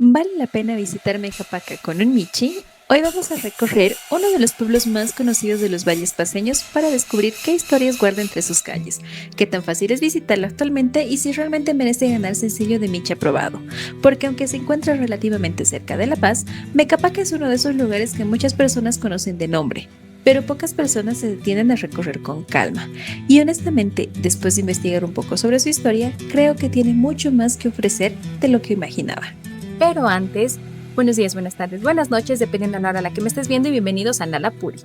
¿Vale la pena visitar Mecapaca con un Michi? Hoy vamos a recorrer uno de los pueblos más conocidos de los valles paceños para descubrir qué historias guarda entre sus calles, qué tan fácil es visitarlo actualmente y si realmente merece ganarse el sello de Michi aprobado. Porque aunque se encuentra relativamente cerca de La Paz, Mecapaca es uno de esos lugares que muchas personas conocen de nombre, pero pocas personas se detienen a recorrer con calma. Y honestamente, después de investigar un poco sobre su historia, creo que tiene mucho más que ofrecer de lo que imaginaba. Pero antes, buenos días, buenas tardes, buenas noches, dependiendo de la hora a la que me estés viendo, y bienvenidos a Nalapuri.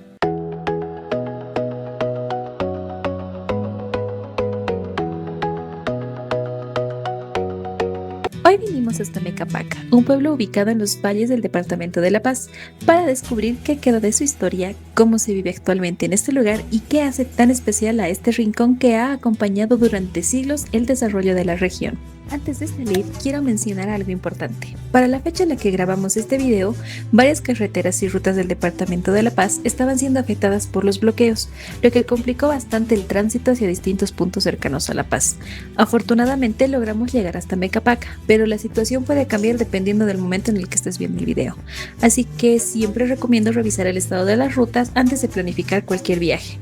Hoy vinimos hasta Mecapaca, un pueblo ubicado en los valles del departamento de La Paz, para descubrir qué quedó de su historia, cómo se vive actualmente en este lugar y qué hace tan especial a este rincón que ha acompañado durante siglos el desarrollo de la región. Antes de salir, quiero mencionar algo importante. Para la fecha en la que grabamos este video, varias carreteras y rutas del departamento de La Paz estaban siendo afectadas por los bloqueos, lo que complicó bastante el tránsito hacia distintos puntos cercanos a La Paz. Afortunadamente logramos llegar hasta Mecapaca, pero la situación puede cambiar dependiendo del momento en el que estés viendo el video. Así que siempre recomiendo revisar el estado de las rutas antes de planificar cualquier viaje.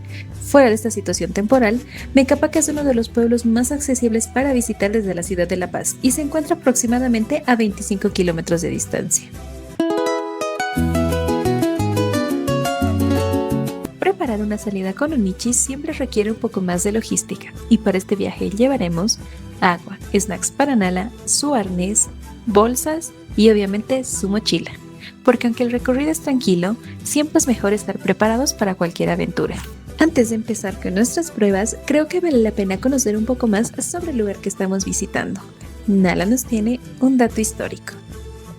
Fuera de esta situación temporal, Mecapaca es uno de los pueblos más accesibles para visitar desde la ciudad de La Paz y se encuentra aproximadamente a 25 kilómetros de distancia. Preparar una salida con un Michi siempre requiere un poco más de logística y para este viaje llevaremos agua, snacks para Nala, su arnés, bolsas y obviamente su mochila. Porque aunque el recorrido es tranquilo, siempre es mejor estar preparados para cualquier aventura. Antes de empezar con nuestras pruebas, creo que vale la pena conocer un poco más sobre el lugar que estamos visitando. Nala nos tiene un dato histórico.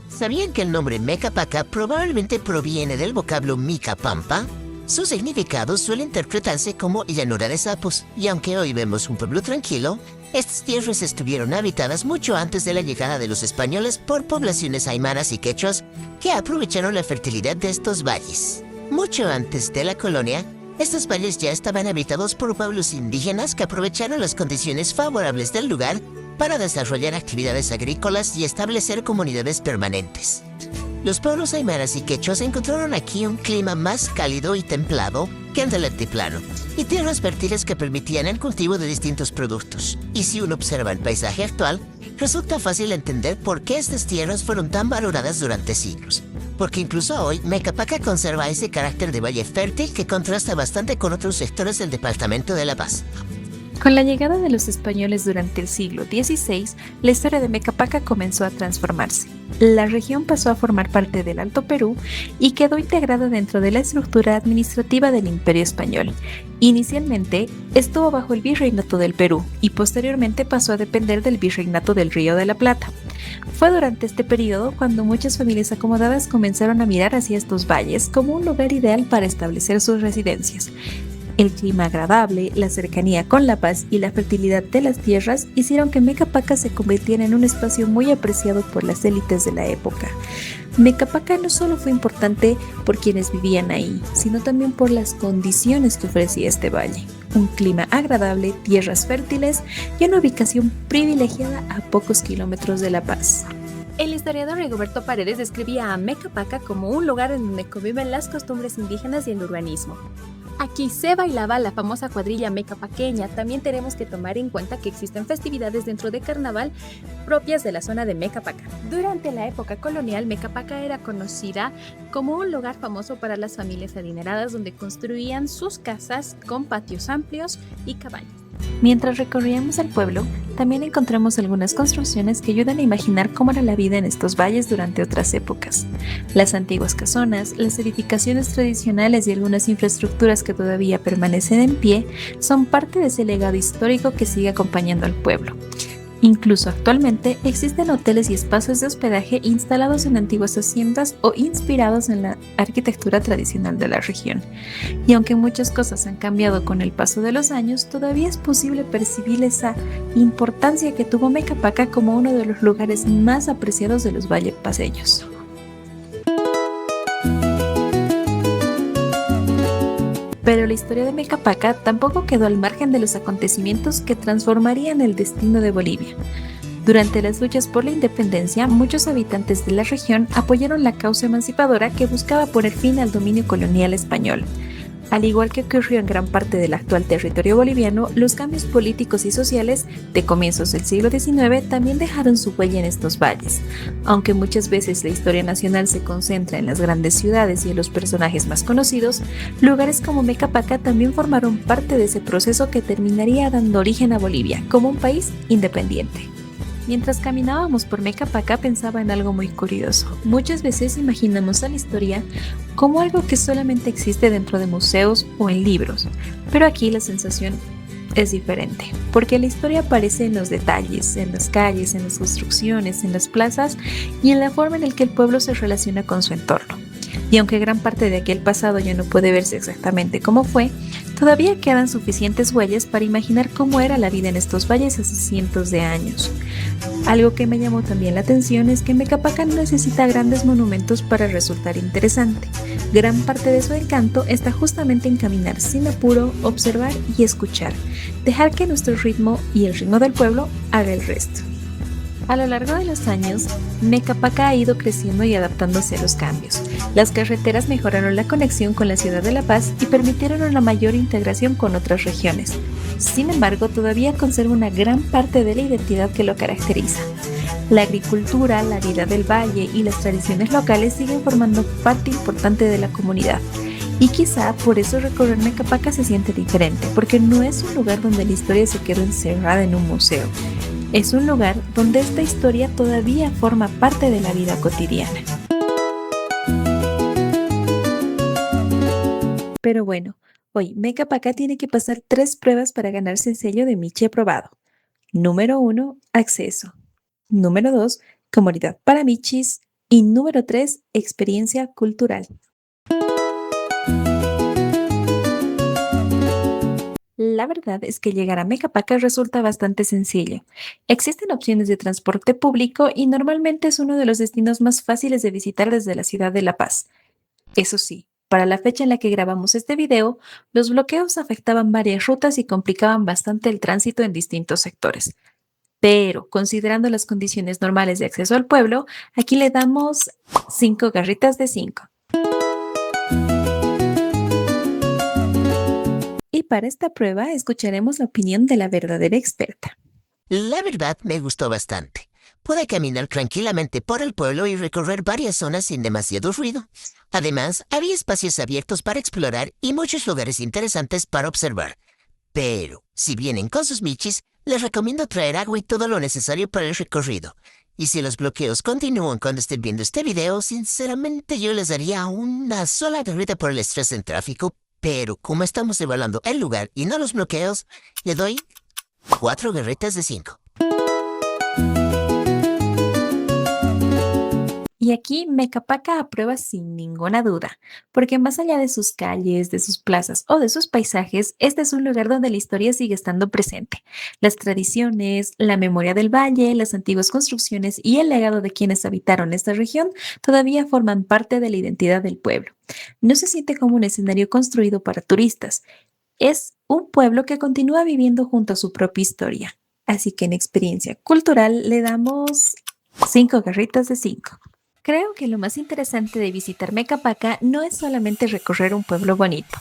¿Sabían que el nombre Mecapaca probablemente proviene del vocablo Mica Pampa? Su significado suele interpretarse como llanura de sapos, y aunque hoy vemos un pueblo tranquilo, estas tierras estuvieron habitadas mucho antes de la llegada de los españoles por poblaciones aymaras y quechuas que aprovecharon la fertilidad de estos valles. Mucho antes de la colonia, estos valles ya estaban habitados por pueblos indígenas que aprovecharon las condiciones favorables del lugar para desarrollar actividades agrícolas y establecer comunidades permanentes. Los pueblos aymaras y quechuas encontraron aquí un clima más cálido y templado que en el altiplano, y tierras fértiles que permitían el cultivo de distintos productos. Y si uno observa el paisaje actual, resulta fácil entender por qué estas tierras fueron tan valoradas durante siglos. Porque incluso hoy, Mecapaca conserva ese carácter de valle fértil que contrasta bastante con otros sectores del departamento de La Paz. Con la llegada de los españoles durante el siglo XVI, la historia de Mecapaca comenzó a transformarse. La región pasó a formar parte del Alto Perú y quedó integrada dentro de la estructura administrativa del Imperio Español. Inicialmente estuvo bajo el Virreinato del Perú y posteriormente pasó a depender del Virreinato del Río de la Plata. Fue durante este periodo cuando muchas familias acomodadas comenzaron a mirar hacia estos valles como un lugar ideal para establecer sus residencias. El clima agradable, la cercanía con La Paz y la fertilidad de las tierras hicieron que Mecapaca se convirtiera en un espacio muy apreciado por las élites de la época. Mecapaca no solo fue importante por quienes vivían ahí, sino también por las condiciones que ofrecía este valle. Un clima agradable, tierras fértiles y una ubicación privilegiada a pocos kilómetros de La Paz. El historiador Rigoberto Paredes describía a Mecapaca como un lugar en donde conviven las costumbres indígenas y el urbanismo. Aquí se bailaba la famosa cuadrilla mecapaqueña. También tenemos que tomar en cuenta que existen festividades dentro de carnaval propias de la zona de Mecapaca. Durante la época colonial, Mecapaca era conocida como un lugar famoso para las familias adineradas donde construían sus casas con patios amplios y cabañas. Mientras recorríamos el pueblo, también encontramos algunas construcciones que ayudan a imaginar cómo era la vida en estos valles durante otras épocas. Las antiguas casonas, las edificaciones tradicionales y algunas infraestructuras que todavía permanecen en pie son parte de ese legado histórico que sigue acompañando al pueblo. Incluso actualmente existen hoteles y espacios de hospedaje instalados en antiguas haciendas o inspirados en la arquitectura tradicional de la región. Y aunque muchas cosas han cambiado con el paso de los años, todavía es posible percibir esa importancia que tuvo Mecapaca como uno de los lugares más apreciados de los valles paceños. Pero la historia de Mecapaca tampoco quedó al margen de los acontecimientos que transformarían el destino de Bolivia. Durante las luchas por la independencia, muchos habitantes de la región apoyaron la causa emancipadora que buscaba poner fin al dominio colonial español. Al igual que ocurrió en gran parte del actual territorio boliviano, los cambios políticos y sociales de comienzos del siglo XIX también dejaron su huella en estos valles. Aunque muchas veces la historia nacional se concentra en las grandes ciudades y en los personajes más conocidos, lugares como Mecapaca también formaron parte de ese proceso que terminaría dando origen a Bolivia como un país independiente. Mientras caminábamos por Mecapaca pensaba en algo muy curioso. Muchas veces imaginamos a la historia como algo que solamente existe dentro de museos o en libros, pero aquí la sensación es diferente, porque la historia aparece en los detalles, en las calles, en las construcciones, en las plazas y en la forma en la que el pueblo se relaciona con su entorno. Y aunque gran parte de aquel pasado ya no puede verse exactamente como fue, todavía quedan suficientes huellas para imaginar cómo era la vida en estos valles hace cientos de años. Algo que me llamó también la atención es que Mecapaca no necesita grandes monumentos para resultar interesante. Gran parte de su encanto está justamente en caminar sin apuro, observar y escuchar, dejar que nuestro ritmo y el ritmo del pueblo haga el resto. A lo largo de los años, Mecapaca ha ido creciendo y adaptándose a los cambios. Las carreteras mejoraron la conexión con la ciudad de La Paz y permitieron una mayor integración con otras regiones. Sin embargo, todavía conserva una gran parte de la identidad que lo caracteriza. La agricultura, la vida del valle y las tradiciones locales siguen formando parte importante de la comunidad. Y quizá por eso recorrer Mecapaca se siente diferente, porque no es un lugar donde la historia se quedó encerrada en un museo. Es un lugar donde esta historia todavía forma parte de la vida cotidiana. Pero bueno, hoy Mecapaca tiene que pasar 3 pruebas para ganarse el sello de Michi aprobado. Número 1, acceso. Número 2, comunidad para Michis. Y número 3, experiencia cultural. La verdad es que llegar a Mecapaca resulta bastante sencillo. Existen opciones de transporte público y normalmente es uno de los destinos más fáciles de visitar desde la ciudad de La Paz. Eso sí, para la fecha en la que grabamos este video, los bloqueos afectaban varias rutas y complicaban bastante el tránsito en distintos sectores. Pero, considerando las condiciones normales de acceso al pueblo, aquí le damos 5 garritas de 5. Y para esta prueba escucharemos la opinión de la verdadera experta. La verdad me gustó bastante. Pude caminar tranquilamente por el pueblo y recorrer varias zonas sin demasiado ruido. Además, había espacios abiertos para explorar y muchos lugares interesantes para observar. Pero, si vienen con sus michis, les recomiendo traer agua y todo lo necesario para el recorrido. Y si los bloqueos continúan cuando estén viendo este video, sinceramente yo les daría una sola garrita por el estrés en tráfico, pero como estamos evaluando el lugar y no los bloqueos, le doy 4 garritas de 5. Y aquí Mecapaca aprueba sin ninguna duda, porque más allá de sus calles, de sus plazas o de sus paisajes, este es un lugar donde la historia sigue estando presente. Las tradiciones, la memoria del valle, las antiguas construcciones y el legado de quienes habitaron esta región todavía forman parte de la identidad del pueblo. No se siente como un escenario construido para turistas. Es un pueblo que continúa viviendo junto a su propia historia. Así que en experiencia cultural le damos 5 garritas de 5. Creo que lo más interesante de visitar Mecapaca no es solamente recorrer un pueblo bonito,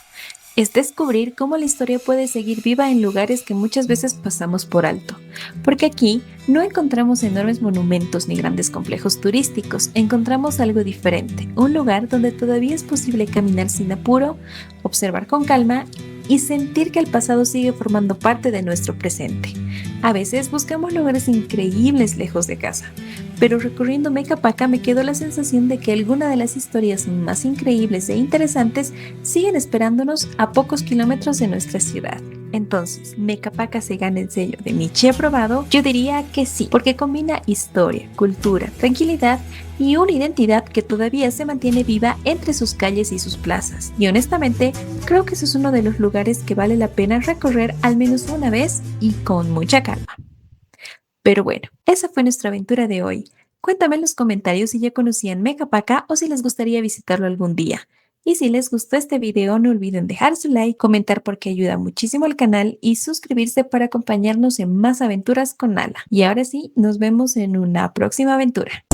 es descubrir cómo la historia puede seguir viva en lugares que muchas veces pasamos por alto. Porque aquí no encontramos enormes monumentos ni grandes complejos turísticos, encontramos algo diferente, un lugar donde todavía es posible caminar sin apuro, observar con calma y sentir que el pasado sigue formando parte de nuestro presente. A veces buscamos lugares increíbles lejos de casa, pero recorriendo Mecapaca me quedó la sensación de que algunas de las historias más increíbles e interesantes siguen esperándonos a pocos kilómetros de nuestra ciudad. Entonces, ¿Mecapaca se gana el sello de Michi aprobado? Yo diría que sí, porque combina historia, cultura, tranquilidad y una identidad que todavía se mantiene viva entre sus calles y sus plazas. Y honestamente, creo que ese es uno de los lugares que vale la pena recorrer al menos una vez y con mucha calma. Pero bueno, esa fue nuestra aventura de hoy. Cuéntame en los comentarios si ya conocían Mecapaca o si les gustaría visitarlo algún día. Y si les gustó este video, no olviden dejar su like, comentar porque ayuda muchísimo al canal y suscribirse para acompañarnos en más aventuras con Nala. Y ahora sí, nos vemos en una próxima aventura.